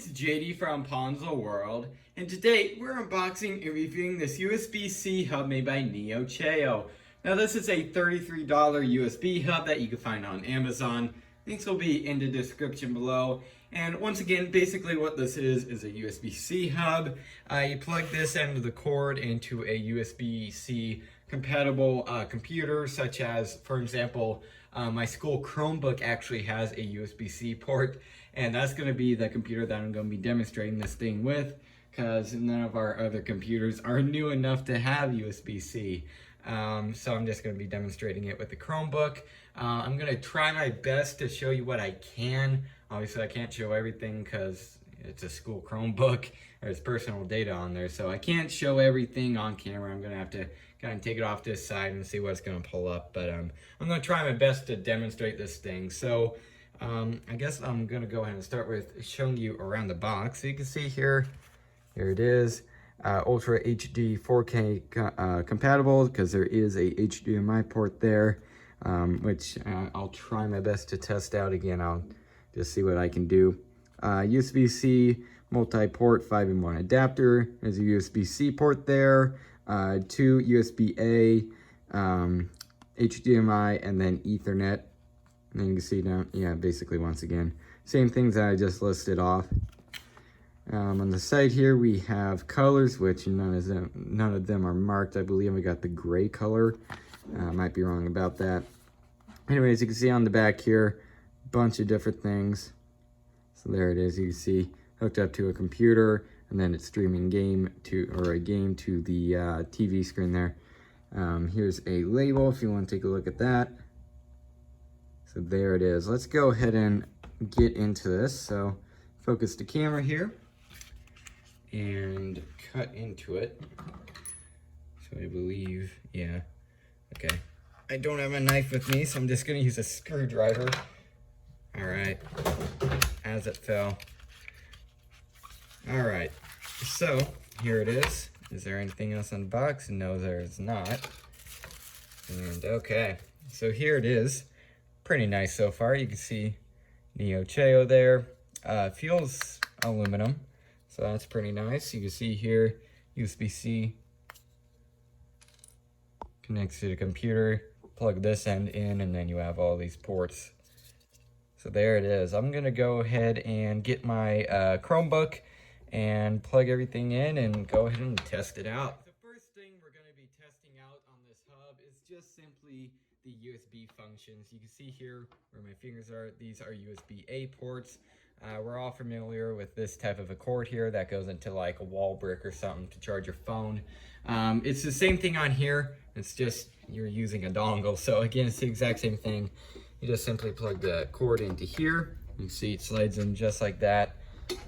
JD from Ponzo World, and today we're unboxing and reviewing this USB-C hub made by NiaoChao. Now this is a $33 USB hub that you can find on Amazon. Links will be in the description below. And once again, basically what this is a USB-C hub. You plug this end of the cord into a USB-C compatible computer, such as, for example, my school Chromebook actually has a USB-C port, and that's going to be the computer that I'm going to be demonstrating this thing with, because none of our other computers are new enough to have USB-C. So I'm just going to be demonstrating it with the Chromebook. I'm going to try my best to show you what I can. Obviously I can't show everything because it's a school Chromebook. There's personal data on there, so I can't show everything on camera. I'm going to have to kind of take it off this side and see what's going to pull up. But I'm going to try my best to demonstrate this thing. So I guess I'm going to go ahead and start with showing you around the box. So you can see here it is. Ultra HD 4K compatible, because there is a HDMI port there, which I'll try my best to test out. Again, I'll just see what I can do. USB-C Multiport 5-in-1 adapter. There's a USB-C port there, 2 USB-A, HDMI, and then Ethernet. And then you can see down, yeah, basically once again, same things that I just listed off. On the side here we have colors, which none of them are marked. I believe we got the gray color. Might be wrong about that. Anyways, you can see on the back here, a bunch of different things. So there it is. You can see hooked up to a computer, and then it's streaming a game to the TV screen there. Here's a label if you want to take a look at that. So there it is. Let's go ahead and get into this. So focus the camera here and cut into it. So I believe, yeah, okay. I don't have a knife with me, so I'm just gonna use a screwdriver. All right, as it fell. All right, so here it is. Is there anything else on the box? No, there's not. And okay, so here it is. Pretty nice so far. You can see NiaoChao there. Feels aluminum, so that's pretty nice. You can see here, USB-C connects to the computer. Plug this end in, and then you have all these ports. So there it is. I'm gonna go ahead and get my Chromebook and plug everything in and go ahead and test it out. The first thing we're gonna be testing out on this hub is just simply the USB functions. You can see here where my fingers are, these are USB-A ports. We're all familiar with this type of a cord here that goes into like a wall brick or something to charge your phone. It's the same thing on here. It's just you're using a dongle. So again, it's the exact same thing. You just simply plug the cord into here. You can see it slides in just like that.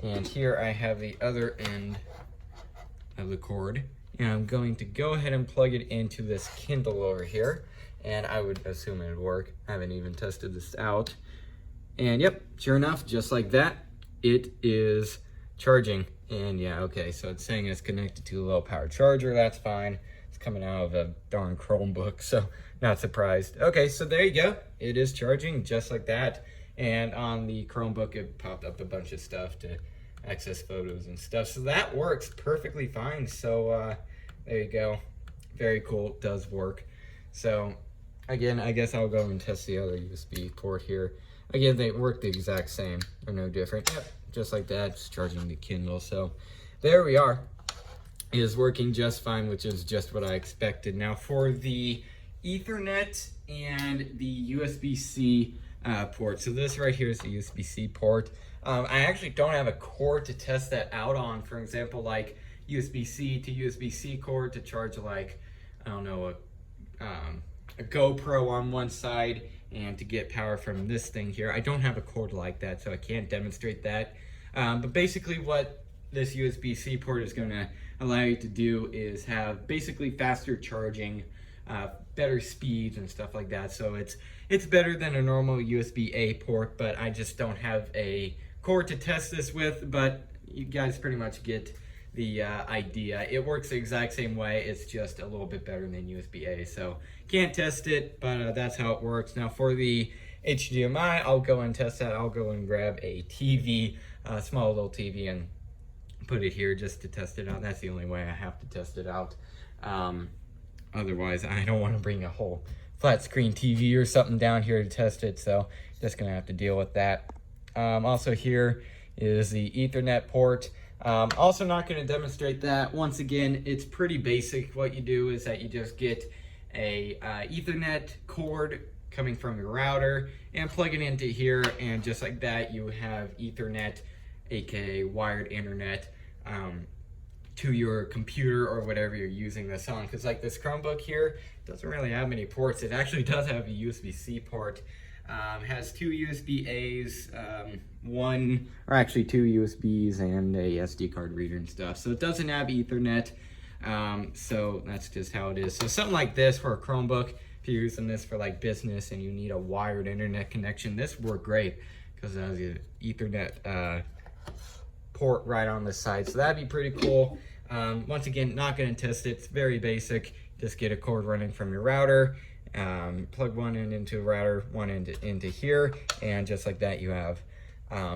And here I have the other end of the cord. And I'm going to go ahead and plug it into this Kindle over here. And I would assume it would work. I haven't even tested this out. And yep, sure enough, just like that, it is charging. And yeah, okay, so it's saying it's connected to a low power charger. That's fine. It's coming out of a darn Chromebook, so not surprised. Okay, so there you go. It is charging just like that. And on the Chromebook, it popped up a bunch of stuff to access photos and stuff. So that works perfectly fine. So there you go. Very cool. It does work. So again, I guess I'll go and test the other USB port here. Again, they work the exact same. They're no different. Yep, just like that, just charging the Kindle. So there we are. It is working just fine, which is just what I expected. Now for the Ethernet and the USB-C port. So this right here is the USB-C port. I actually don't have a cord to test that out on. For example, like USB-C to USB-C cord to charge like, I don't know, a GoPro on one side, and to get power from this thing here. I don't have a cord like that, so I can't demonstrate that. But basically what this USB-C port is gonna allow you to do is have basically faster charging, better speeds and stuff like that. So it's better than a normal USB-A port, but I just don't have a cord to test this with, but you guys pretty much get the idea. It works the exact same way. It's just a little bit better than USB-A. So can't test it, but that's how it works. Now for the HDMI, I'll go and test that. I'll go and grab a TV small little TV and put it here just to test it out. That's the only way I have to test it out. Otherwise, I don't want to bring a whole flat screen TV or something down here to test it, so just gonna have to deal with that. Also here is the Ethernet port. Also not gonna demonstrate that. Once again, it's pretty basic. What you do is that you just get a Ethernet cord coming from your router and plug it into here, and just like that you have Ethernet, aka wired internet, to your computer or whatever you're using this on. Because like this Chromebook here doesn't really have many ports. It actually does have a USB-C port. Has two USB-A's, one, or actually two USBs and a SD card reader and stuff. So it doesn't have Ethernet. So that's just how it is. So something like this for a Chromebook, if you're using this for like business and you need a wired internet connection, this would work great because it has an Ethernet port right on the side. So that'd be pretty cool. Once again, not going to test it. It's very basic. Just get a cord running from your router, plug one end into a router, one end into here, and just like that you have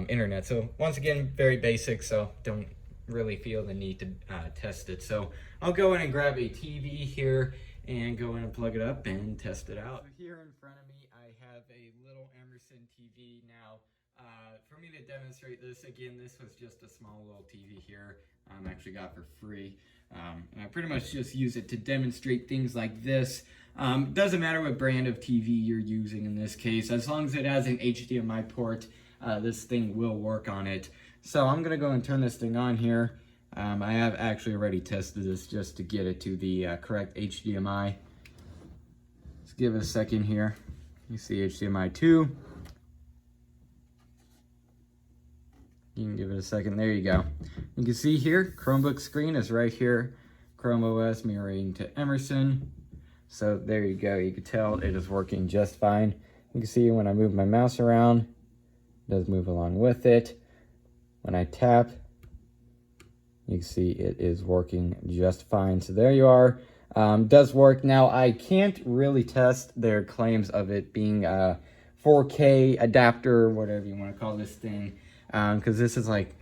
internet. So once again, very basic, so don't really feel the need to test it. So I'll go in and grab a TV here and go in and plug it up and test it out. So here in front of me, I have a little Emerson TV. Now, for me to demonstrate this, again, this was just a small little TV here. Actually got for free. And I pretty much just use it to demonstrate things like this. Doesn't matter what brand of TV you're using in this case, as long as it has an HDMI port, this thing will work on it. So I'm gonna go and turn this thing on here. I have actually already tested this just to get it to the correct HDMI. Let's give it a second here. You see HDMI 2. You can give it a second. There you go. You can see here, Chromebook screen is right here. Chrome OS mirroring to Emerson. So there you go. You can tell it is working just fine. You can see when I move my mouse around, it does move along with it. When I tap, you can see it is working just fine. So there you are. Does work. Now, I can't really test their claims of it being a 4K adapter, whatever you want to call this thing. Because this is like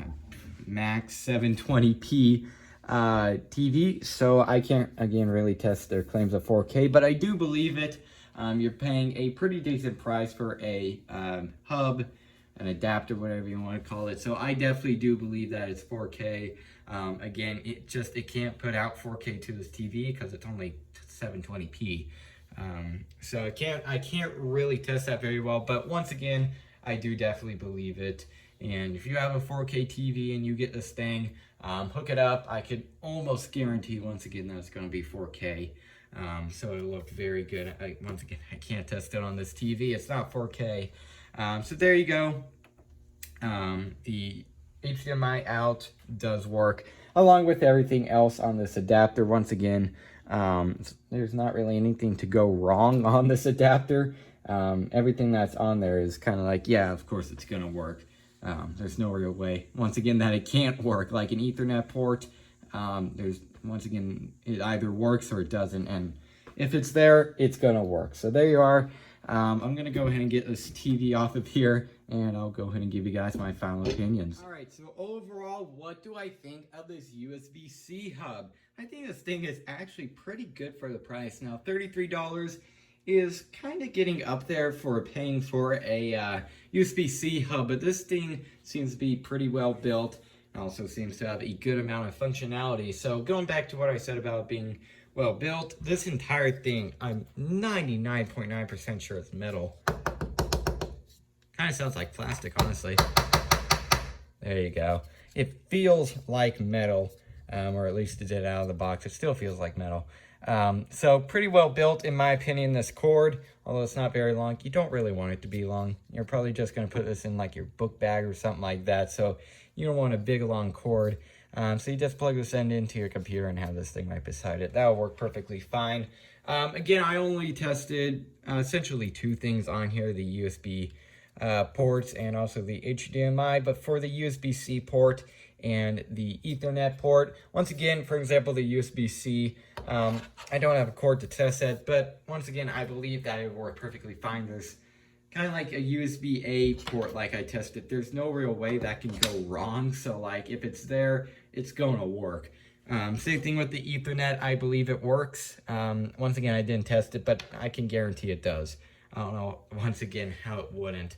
max 720p TV, so I can't, again, really test their claims of 4K, but I do believe it. You're paying a pretty decent price for a hub, an adapter, whatever you want to call it, so I definitely do believe that it's 4K. Again, it can't put out 4K to this TV because it's only 720p. So I can't really test that very well, but once again, I do definitely believe it. And if you have a 4K TV and you get this thing, hook it up. I could almost guarantee, once again, that it's going to be 4K. So it'll look very good. Once again, I can't test it on this TV. It's not 4K. So there you go. The HDMI out does work, along with everything else on this adapter. Once again, there's not really anything to go wrong on this adapter. Everything that's on there is kind of like, yeah, of course it's going to work. There's no real way, once again, that it can't work. Like an Ethernet port, once again, it either works or it doesn't, and if it's there, it's gonna work. So there you are. I'm gonna go ahead and get this TV off of here, and I'll go ahead and give you guys my final opinions. All right, so overall, what do I think of this USB-C hub? I think this thing is actually pretty good for the price. Now, $33 is kind of getting up there for paying for a USB-C hub, but this thing seems to be pretty well built. It also seems to have a good amount of functionality. So going back to what I said about being well built, this entire thing, I'm 99.9% sure it's metal. Kind of sounds like plastic, honestly. There you go. It feels like metal, or at least it did out of the box. It still feels like metal. So pretty well built, in my opinion. This cord, although it's not very long, you don't really want it to be long. You're probably just going to put this in like your book bag or something like that. So you don't want a big long cord. So you just plug this end into your computer and have this thing right beside it. That'll work perfectly fine. Again, I only tested essentially two things on here, the USB ports and also the HDMI. But for the USB-C port and the Ethernet port, once again, for example, the USB-C, I don't have a cord to test it, but once again, I believe that it will work perfectly fine. There's kind of like a USB-A port like I tested. There's no real way that can go wrong. So like if it's there, it's going to work. Same thing with the Ethernet. I believe it works. Once again, I didn't test it, but I can guarantee it does. I don't know, once again, how it wouldn't.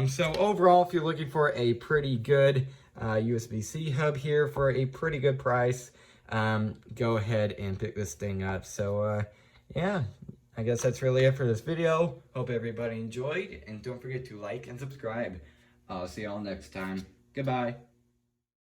So overall, if you're looking for a pretty good USB-C hub here for a pretty good price, go ahead and pick this thing up. So yeah, I guess that's really it for this video. Hope everybody enjoyed, and don't forget to like and subscribe. I'll see y'all next time. Goodbye.